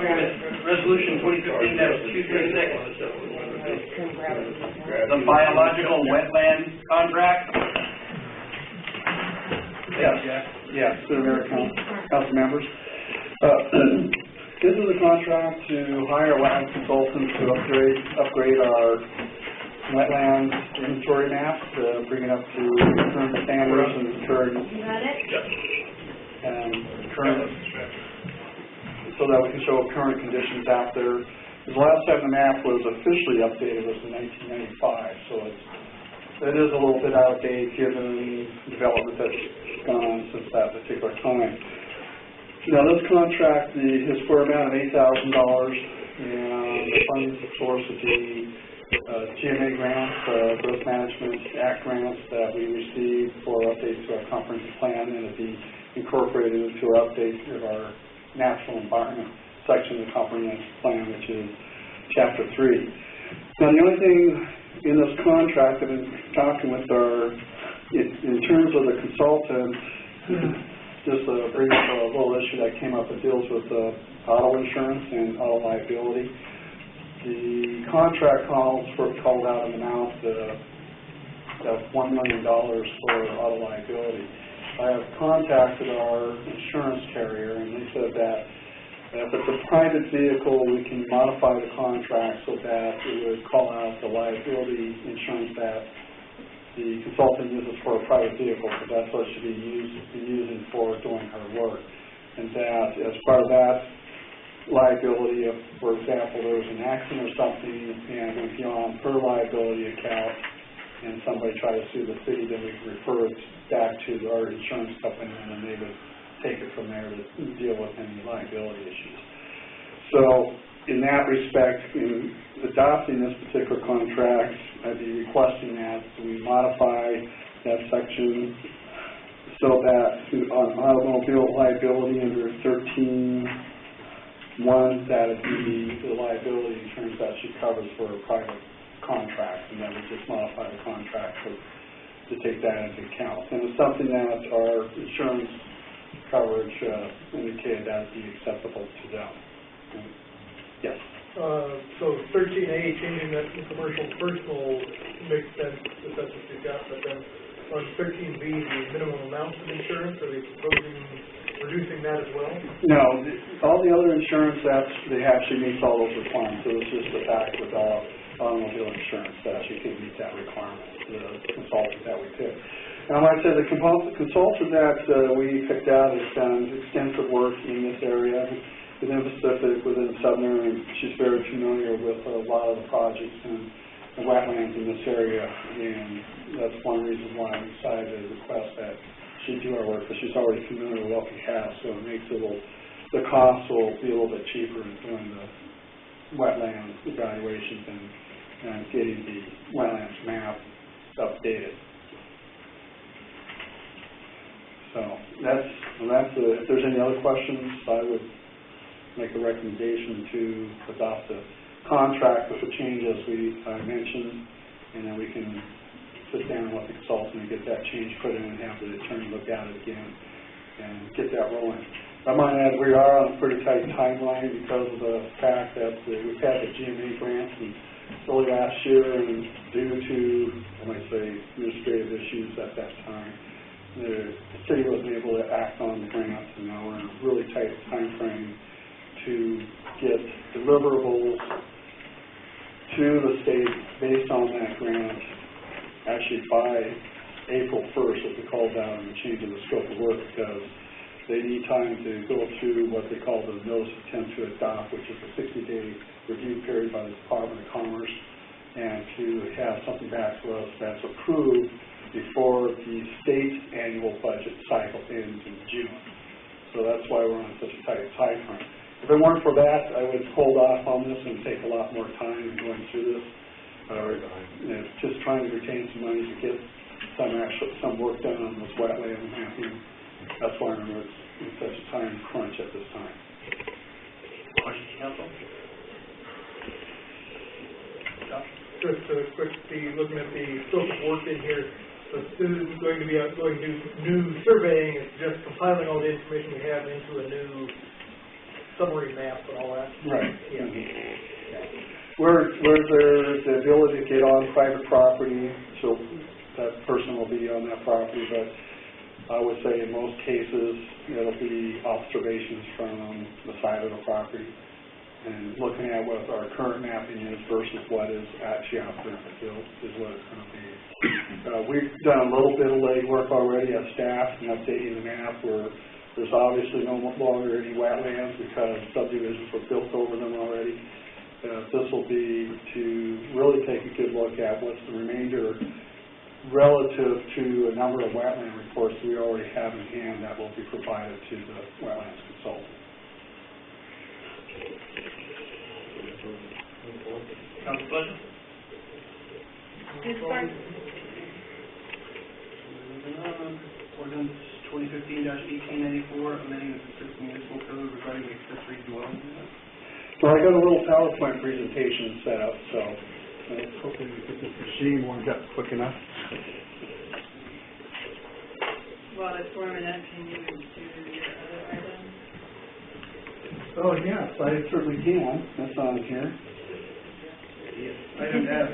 Resolution 2015-236. The biological wetland contract. Yes, Mayor, Council members. This is a contract to hire wetland consultants to upgrade our wetland inventory maps, bring it up to current standards and current so that we can show current conditions out there. The last time the map was officially updated was in 1995, so it is a little bit out of date given development that's gone on since that particular time. Now this contract is for an amount of $8,000, and the funding source would be GMA grants, Growth Management Act grants that we received for updates to our comprehensive plan, and it'd be incorporated into our update of our natural environment section of the comprehensive plan, which is Chapter 3. Now the only thing in this contract, I've been talking with in terms of the consultant, just a brief little issue that came up that deals with auto insurance and auto liability. The contract called out an amount of $1 million for auto liability. I have contacted our insurance carrier, and they said that if it's a private vehicle, we can modify the contract so that it would call out the liability insurance that the consultant uses for a private vehicle, because that's what she should be using for doing her work. And that as part of that liability, if, for example, there was an accident or something and it went beyond her liability account and somebody tried to sue the city, then we can refer it back to our insurance company, and then they would take it from there to deal with any liability issues. So in that respect, in adopting this particular contract, I'd be requesting that we modify that section so that on automobile liability under 13.1, that would be the liability insurance that she covers for a private contract, and then we just modify the contract to take that into account. And it's something that our insurance coverage indicated that would be acceptable to them. Yes. So 13A, changing that to commercial personal makes sense if that's what you've got, but then on 13B, the minimum amounts of insurance, are they proposing reducing that as well? No, all the other insurance, they actually meets all those requirements. So it's just the fact with automobile insurance that you can meet that requirement, the consultant that we picked. Now, like I said, the consultant that we picked out has done extensive work in this area, within Pacific, within Southern, and she's very familiar with a lot of the projects and the wetlands in this area, and that's one reason why we decided to request that she do our work, because she's already familiar with what we have, so it makes it the cost will be a little bit cheaper in doing the wetland evaluations and getting the wetlands map updated. So if there's any other questions, I would make a recommendation to adopt the contract with the changes I mentioned, and then we can sit down with the consultant and get that change put in and have the attorney look at it again and get that rolling. I might add, we are on a pretty tight timeline because of the fact that we've had the GMA grants early last year, and due to, I might say, administrative issues at that time, the city wasn't able to act on the grants, and now we're in a really tight time frame to get deliverables to the state based on that grant actually by April 1st, as we called out in the change of the scope of work, because they need time to go through what they call the notice of intent to adopt, which is a 60-day review period by the Department of Commerce, and to have something back to us that's approved before the state's annual budget cycle ends in June. So that's why we're on such a tight time frame. If it weren't for that, I would hold off on this and take a lot more time in going through this. Just trying to retain some money to get some work done on this wetland mapping. That's why I'm in such a time crunch at this time. Questions, Council? Just quickly looking at the scope of work in here. So this is going to be going to new surveying. It's just compiling all the information we have into a new summary map and all that. where there's the ability to get on private property, so that person will be on that property, but I would say in most cases, it'll be observations from the side of the property and looking at what our current mapping is versus what is actually out there in the field is what it's going to be. We've done a little bit of legwork already as staff and updating the map where there's obviously no longer any wetlands because subdivisions were built over them already. This will be to really take a good look at what's the remainder relative to a number of wetland reports we already have in hand that will be provided to the wetlands consultant. Council pleasure? Ordinance 2015-1894, amending the Pacific Municipal Code regarding accessory dwelling units. Well, I got a little PowerPoint presentation set up, so hopefully we get this machine warmed up quick enough. While it's warming up, can you do your other items? Oh, yes, I certainly can. That's on here. Yes. Item F,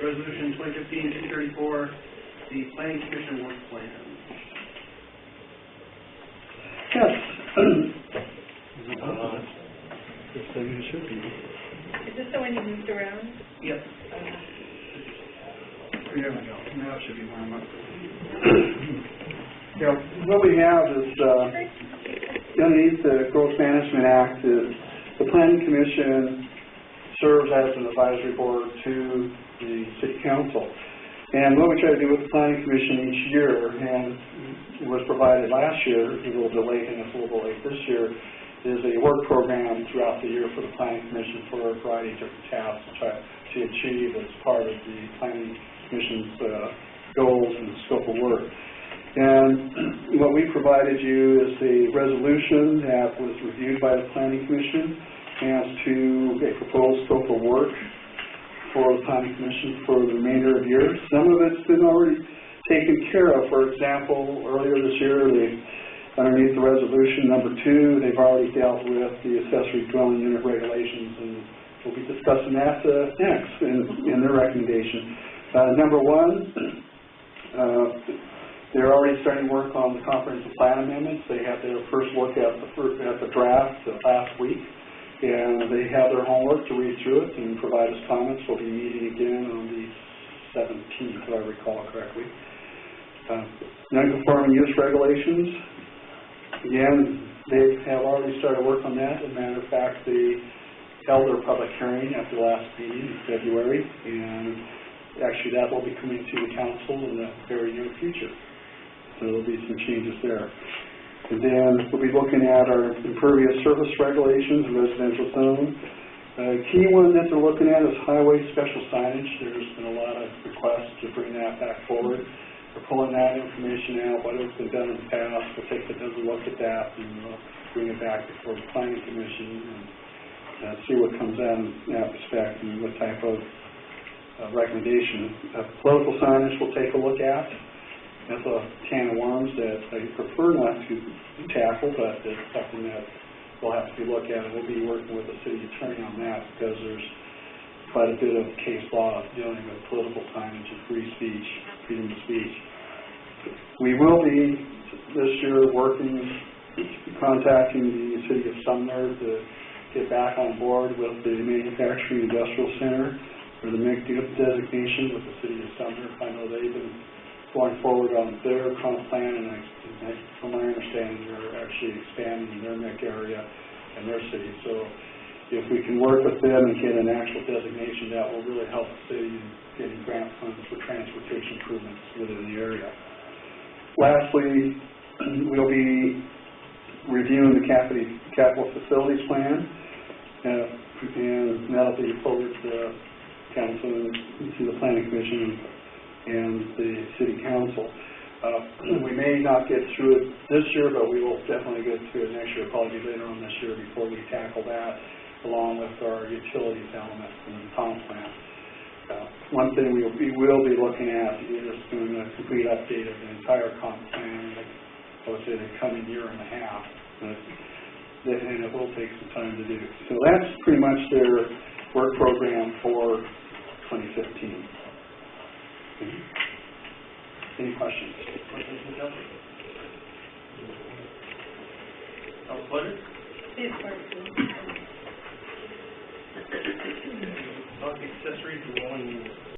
Resolution 2015-234, the Planning Commission work plan. Yes. This thing it should be. Is this the one you moved around? Yep. There we go. Now it should be warm up. Yeah, what we have is underneath the Growth Management Act is the Planning Commission serves as an advisory board to the City Council. And what we try to do with the Planning Commission each year, and was provided last year, a little bit late and it's a little bit late this year, is a work program throughout the year for the Planning Commission for a variety of different tasks to try to achieve as part of the Planning Commission's goals and scope of work. And what we provided you is a resolution that was reviewed by the Planning Commission as to a proposed scope of work for the Planning Commission for the remainder of the year. Some of it's been already taken care of. For example, earlier this year, underneath the resolution number 2, they've already dealt with the accessory dwelling unit regulations, and we'll be discussing that next in their recommendation. Number 1, they're already starting work on the comprehensive plan amendments. They had their first look at the draft last week, and they have their homework to read through it and provide us comments. We'll be meeting again on the 17th, if I recall correctly. Non-conforming use regulations. Again, they have already started work on that. As a matter of fact, they held their public hearing at the last meeting in February, and actually that will be coming to the council in the very near future. So there will be some changes there. And then we'll be looking at our impervious surface regulations in residential zone. Key one that they're looking at is highway special signage. There's been a lot of requests to bring that back forward. We're pulling that information out, what has been done in the past. We'll take another look at that and bring it back before the Planning Commission and see what comes out in that respect and what type of recommendation. Political signage we'll take a look at. That's a can of worms that I prefer not to tackle, but it's something that we'll have to be looked at, and we'll be working with the city attorney on that because there's quite a bit of case law dealing with political signage and free speech, freedom of speech. We will be this year contacting the city of Sumner to get back on board with the Manufacturing Industrial Center for the MIC designation with the city of Sumner. I know they've been going forward on their comp plan, and from my understanding, they're actually expanding their MIC area in their city. So if we can work with them and get an actual designation, that will really help the city in getting grant funds for transportation improvements within the area. Lastly, we'll be reviewing the capital facilities plan, and that'll be forward to the council and to the Planning Commission and the City Council. We may not get through it this year, but we will definitely get through it next year, probably later on this year before we tackle that, along with our utilities element in the comp plan. One thing we will be looking at is doing a complete update of the entire comp plan, I would say the coming year and a half, and it will take some time to do. So that's pretty much their work program for 2015. Okay. Any questions? Questions from the council? Council pleasure? See, it's part of the